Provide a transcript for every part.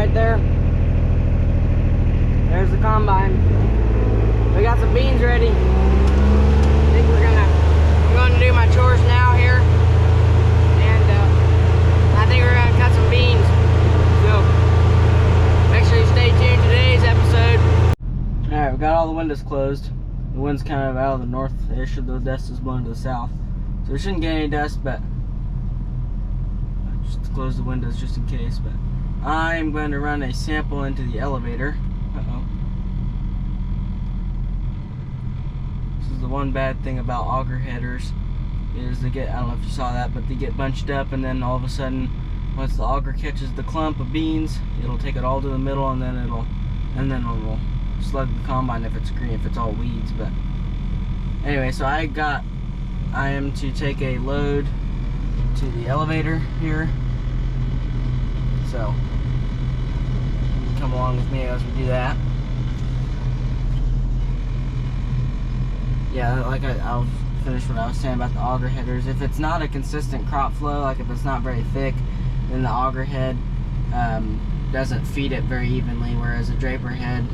right there. There's the combine. We got some beans ready. I think I'm going to do my chores now here. And I think we're going to cut some beans. So, make sure you stay tuned to today's episode. Alright, we got all the windows closed. The wind's kind of out of the north-ish, the dust is blowing to the south. So we shouldn't get any dust, but just to close the windows just in case. But I'm going to run a sample into the elevator. This is the one bad thing about auger headers, is they get, I don't know if you saw that, but they get bunched up, and then all of a sudden, once the auger catches the clump of beans, it'll take it all to the middle, and then it'll slug the combine if it's green, if it's all weeds. But anyway, so I am to take a load to the elevator here, so come along with me as we do that. Yeah, like I'll finish what I was saying about the auger headers. If it's not a consistent crop flow, like if it's not very thick, then the auger head doesn't feed it very evenly, whereas a draper head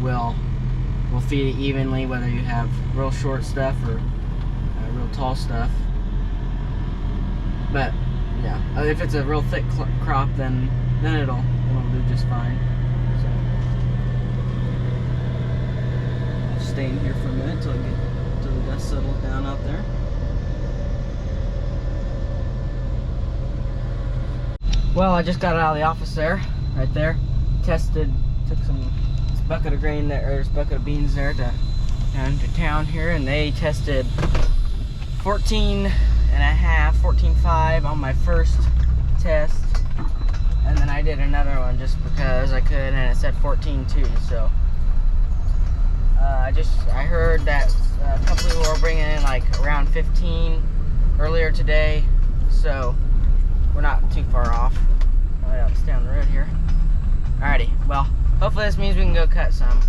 will feed it evenly, whether you have real short stuff or real tall stuff. But yeah, if it's a real thick crop, then it'll do just fine. So I'll stay in here for a minute till the dust settles down out there. Well, I just got out of the office there, right there. Tested, took this bucket of grain there, or this bucket of beans there down to town here, and they tested 14.5, 14.5 on my first test, and then I did another one just because I could, and it said 14.2. So I heard that a couple people were bringing in like around 15 earlier today, so we're not too far off. I'll stay on the road here. Alrighty, well, hopefully this means we can go cut some.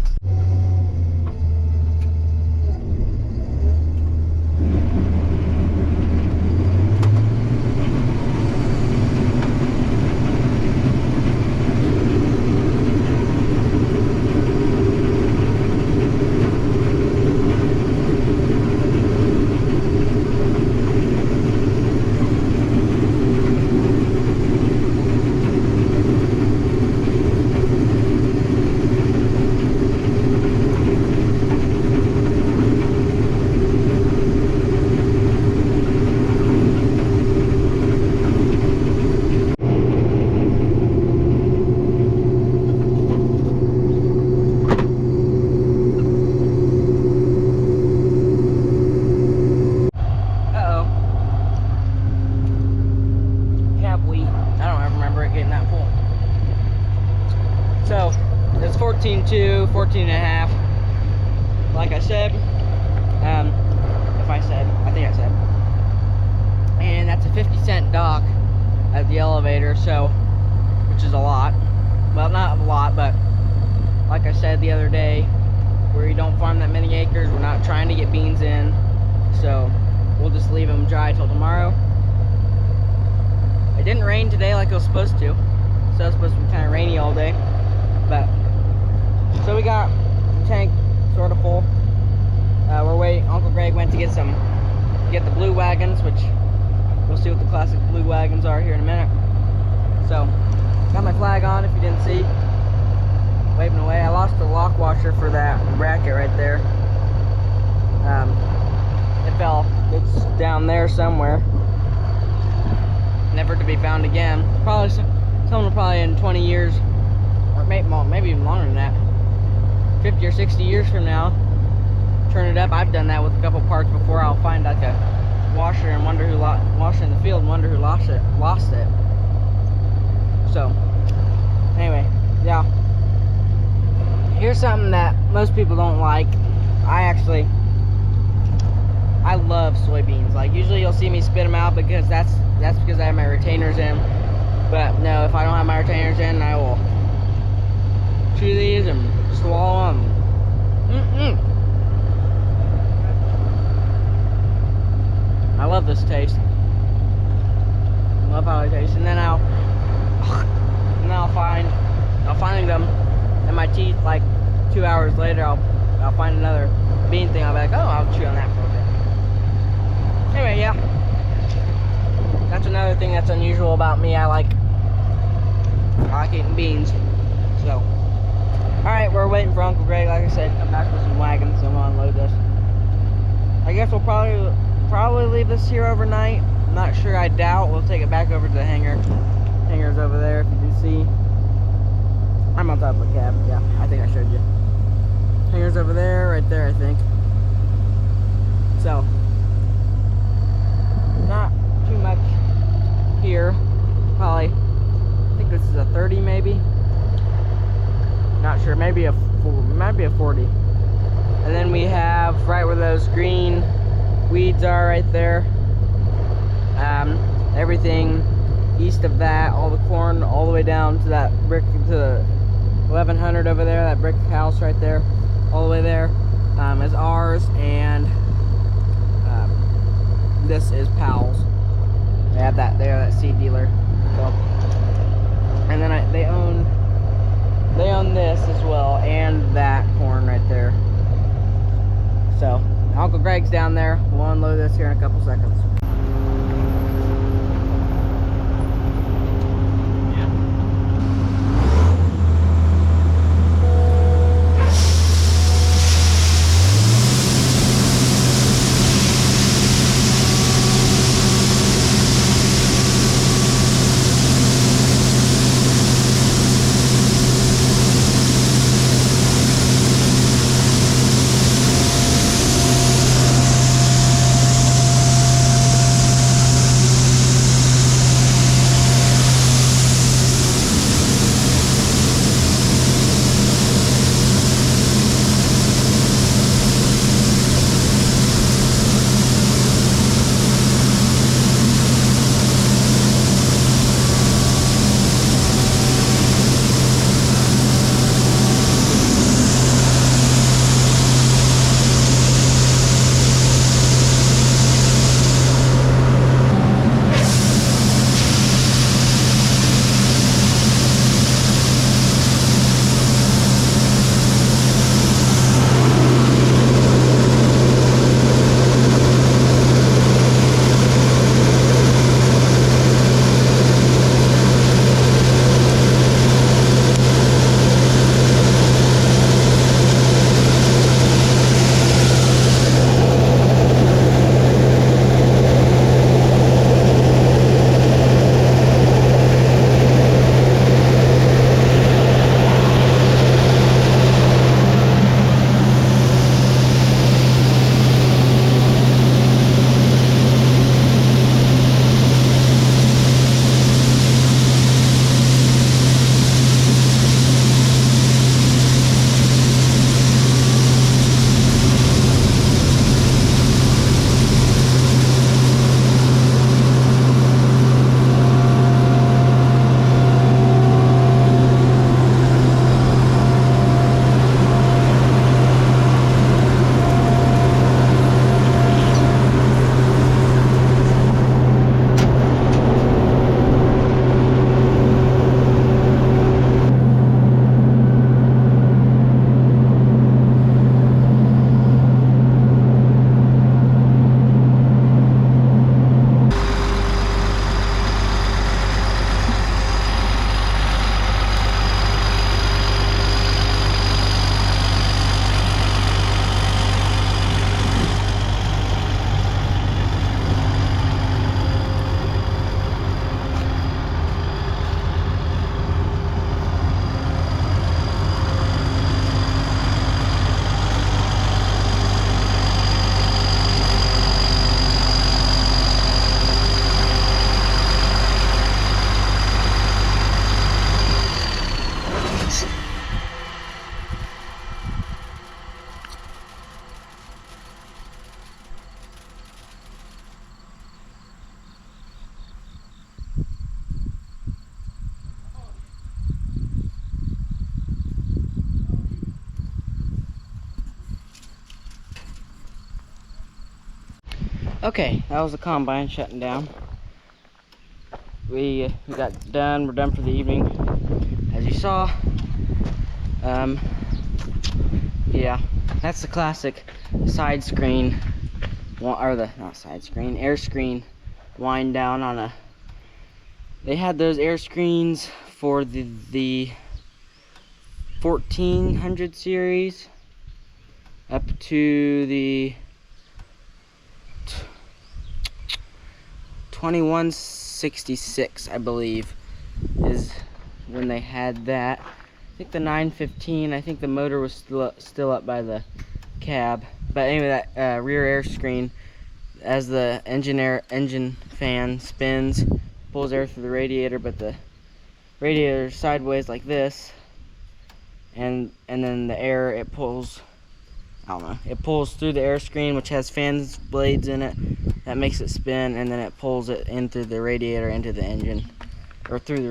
So it's 14.2, 14.5. Like I said, I think I said, and that's a 50-cent dock at the elevator. So, which is a lot. Well, not a lot, but like I said the other day, where you don't farm that many acres, we're not trying to get beans in, so we'll just leave them dry till tomorrow. It didn't rain today like it was supposed to, so it's supposed to be kind of rainy all day. But so we got the tank sort of full. We're waiting. Uncle Greg went to get the blue wagons, which we'll see what the classic blue wagons are here in a minute. So got my flag on, if you didn't see, waving away. I lost the lock washer for that bracket right there. It fell. It's down there somewhere, never to be found again. Probably someone probably in 20 years, or maybe even longer than that, 50 or 60 years from now, turn it up. I've done that with a couple parts before. I'll find like a washer and wonder who washer in the field and wonder who lost it. So anyway, yeah, here's something that most people don't like. I love soybeans. Like, usually you'll see me spit them out because that's because I have my retainers in. But no, if I don't have my retainers in, I will chew these and swallow them. I love this taste. I love how it tastes. And then I'll teeth, like 2 hours later, I'll find another bean thing. I'll be like, oh, I'll chew on that for a bit. Anyway, yeah. That's another thing that's unusual about me. I like eating beans. So, alright, we're waiting for Uncle Greg, like I said, come back with some wagons, so I'm gonna unload this. I guess we'll probably leave this here overnight. I'm not sure, I doubt. We'll take it back over to the hangar. Hangar's over there, if you can see. I'm on top of the cab, yeah, I think I showed you. Hangar's over there, right there, I think. So, not too much here. Probably, I think this is a 30 maybe. Not sure, maybe a 40. And then we have right where those green weeds are right there. Everything east of that, all the corn all the way down to that brick, to the 1100 over there, that brick house right there, all the way there, is ours, and this is Powell's. They have that there, that seed dealer. So, and then they own this as well, and that corn right there. So, Uncle Greg's down there. We'll unload this here in a couple seconds. Okay, that was the combine shutting down. We got done. We're done for the evening. As you saw, Yeah, that's the classic side screen, or the, not side screen, air screen wind down on a, they had those air screens for the 1400 series up to the 2166, I believe, is when they had that. I think the 915, I think the motor was still up by the cab. But anyway, that rear air screen, as the engine fan spins, pulls air through the radiator, but the radiator is sideways like this, and then the air, it pulls, I don't know, it pulls through the air screen, which has fans blades in it that makes it spin, and then it pulls it in through the radiator into the engine, or through the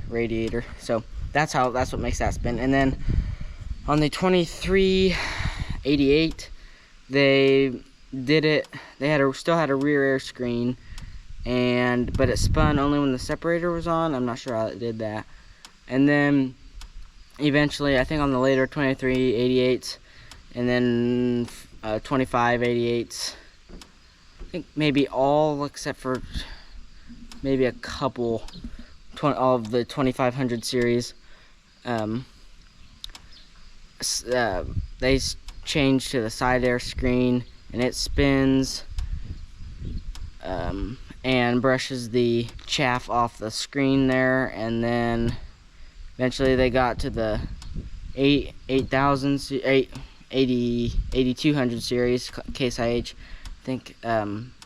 radiator. So that's what makes that spin. And then on the 2388, they did it, they still had a rear air screen, but it spun only when the separator was on. I'm not sure how it did that. And then eventually, I think on the later 2388s, and then 2588s, I think maybe all except for maybe a couple of the 2500 series, they changed to the side air screen, and it spins and brushes the chaff off the screen there. And then eventually they got to the 8200 series, Case IH, I think,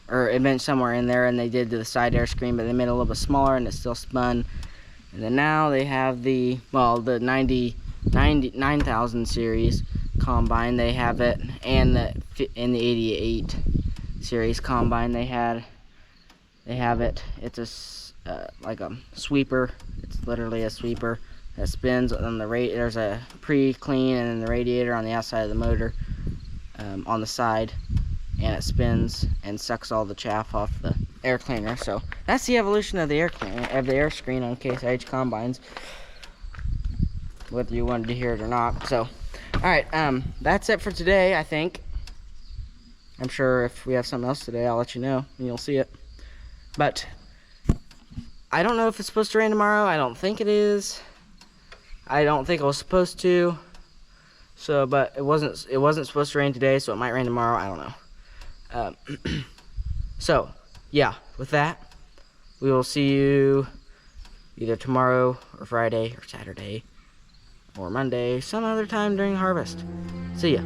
or it meant somewhere in there, and they did the side air screen, but they made it a little bit smaller and it still spun. And then now they have the 9000 series combine, they have it, and in the 88 series combine, they have it. It's like a sweeper. It's literally a sweeper that spins on the there's a pre-clean and then the radiator on the outside of the motor, on the side, and it spins and sucks all the chaff off the air cleaner. So that's the evolution of the air screen on Case IH combines, whether you wanted to hear it or not. So all right, that's it for today, I think. I'm sure if we have something else today, I'll let you know and you'll see it. But I don't know if it's supposed to rain tomorrow. I don't think it is. I don't think it was supposed to. So, but it wasn't supposed to rain today, so it might rain tomorrow. I don't know. So, yeah, with that, we will see you either tomorrow or Friday or Saturday or Monday, some other time during harvest. See ya.